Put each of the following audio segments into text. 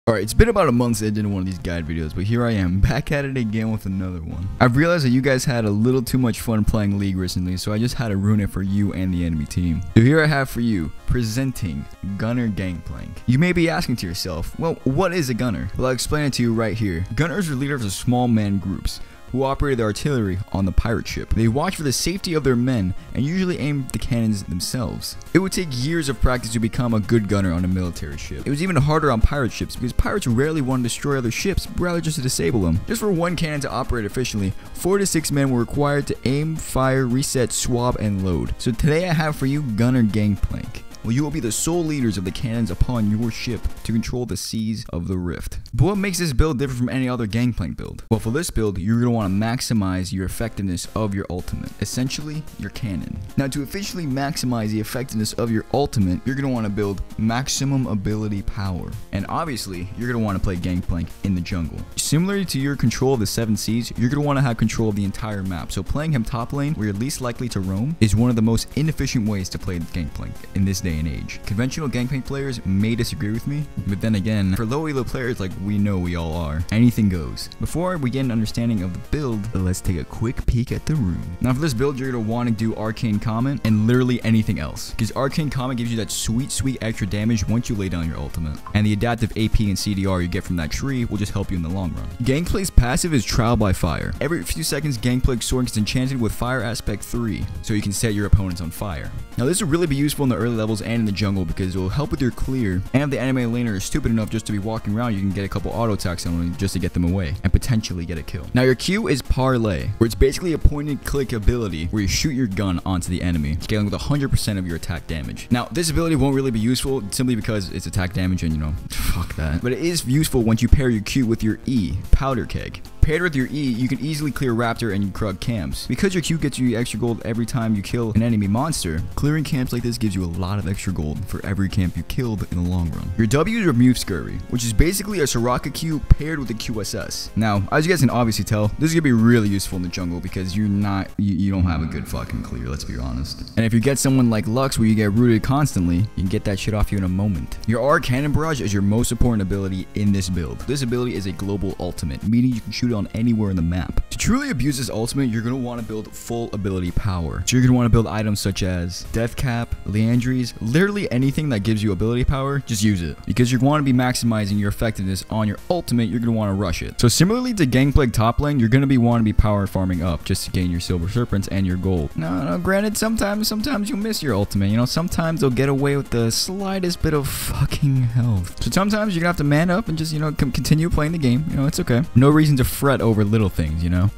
Alright, it's been about a month since I did one of these guide videos, but here I am, back at it again with another one. I've realized that you guys had a little too much fun playing League recently, so I just had to ruin it for you and the enemy team. So here I have for you, presenting Gunner Gangplank. You may be asking to yourself, well, what is a gunner? Well, I'll explain it to you right here. Gunners are leaders of small man groups who operated the artillery on the pirate ship. They watch for the safety of their men and usually aim the cannons themselves. It would take years of practice to become a good gunner on a military ship. It was even harder on pirate ships because pirates rarely want to destroy other ships, but rather just to disable them. Just for one cannon to operate efficiently, 4 to 6 men were required to aim, fire, reset, swab, and load. So today I have for you Gunner Gangplank. Well, you will be the sole leaders of the cannons upon your ship to control the seas of the rift. But what makes this build different from any other Gangplank build? Well, for this build, you're going to want to maximize your effectiveness of your ultimate, essentially your cannon. Now, to officially maximize the effectiveness of your ultimate, you're going to want to build maximum ability power. And obviously, you're going to want to play Gangplank in the jungle. Similar to your control of the 7 seas, you're going to want to have control of the entire map. So playing him top lane, where you're least likely to roam, is one of the most inefficient ways to play Gangplank in this day and age. Conventional Gangplank players may disagree with me, but then again, for low elo players like we know we all are, anything goes. Before we get an understanding of the build, let's take a quick peek at the room. Now for this build, you're going to want to do Arcane Comment and literally anything else, because Arcane Comment gives you that sweet extra damage once you lay down your ultimate, and the adaptive AP and CDR you get from that tree will just help you in the long run. Gangplank's passive is Trial by Fire. Every few seconds, Gangplank's sword gets enchanted with Fire Aspect 3, so you can set your opponents on fire. Now this will really be useful in the early levels and in the jungle because it will help with your clear, and if the enemy laner is stupid enough just to be walking around, you can get a couple auto attacks on them just to get them away and potentially get a kill. Now your Q is Parlay, where it's basically a point and click ability where you shoot your gun onto the enemy, scaling with 100% of your attack damage. Now this ability won't really be useful simply because it's attack damage and fuck that. But it is useful once you pair your Q with your E, Powder Keg. Paired with your E, you can easily clear Raptor and Krug camps. Because your Q gets you extra gold every time you kill an enemy monster, clearing camps like this gives you a lot of extra gold for every camp you killed in the long run. Your W is Remove Scurry, which is basically a Soraka Q paired with a QSS. Now, as you guys can obviously tell, this is going to be really useful in the jungle because you don't have a good fucking clear, let's be honest. And if you get someone like Lux where you get rooted constantly, you can get that shit off you in a moment. Your R Cannon Barrage is your most important ability in this build. This ability is a global ultimate, meaning you can shoot it on anywhere in the map. To truly abuse this ultimate, you're going to want to build full ability power. So you're going to want to build items such as Death Cap, Leandries, literally anything that gives you ability power, just use it. Because you want to be maximizing your effectiveness on your ultimate, you're going to want to rush it. So similarly to Gangplank top lane, you're going to want to be power farming up just to gain your silver serpents and your gold. No, granted, sometimes you'll miss your ultimate. Sometimes they'll get away with the slightest bit of fucking health. So sometimes you're going to have to man up and just, continue playing the game. It's okay. No reason to fret over little things, No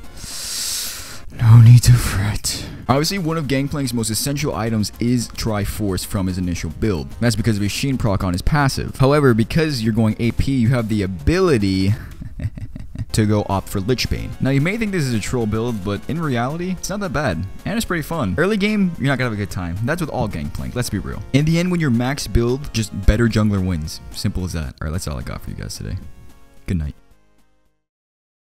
need to fret. Obviously, one of Gangplank's most essential items is Triforce from his initial build. That's because of his Sheen proc on his passive. However, because you're going AP, you have the ability to go opt for Lichbane. Now, you may think this is a troll build, but in reality, it's not that bad, and it's pretty fun. Early game, you're not gonna have a good time. That's with all Gangplank, let's be real. In the end, when you're max build, just better jungler wins. Simple as that. All right, that's all I got for you guys today. Good night.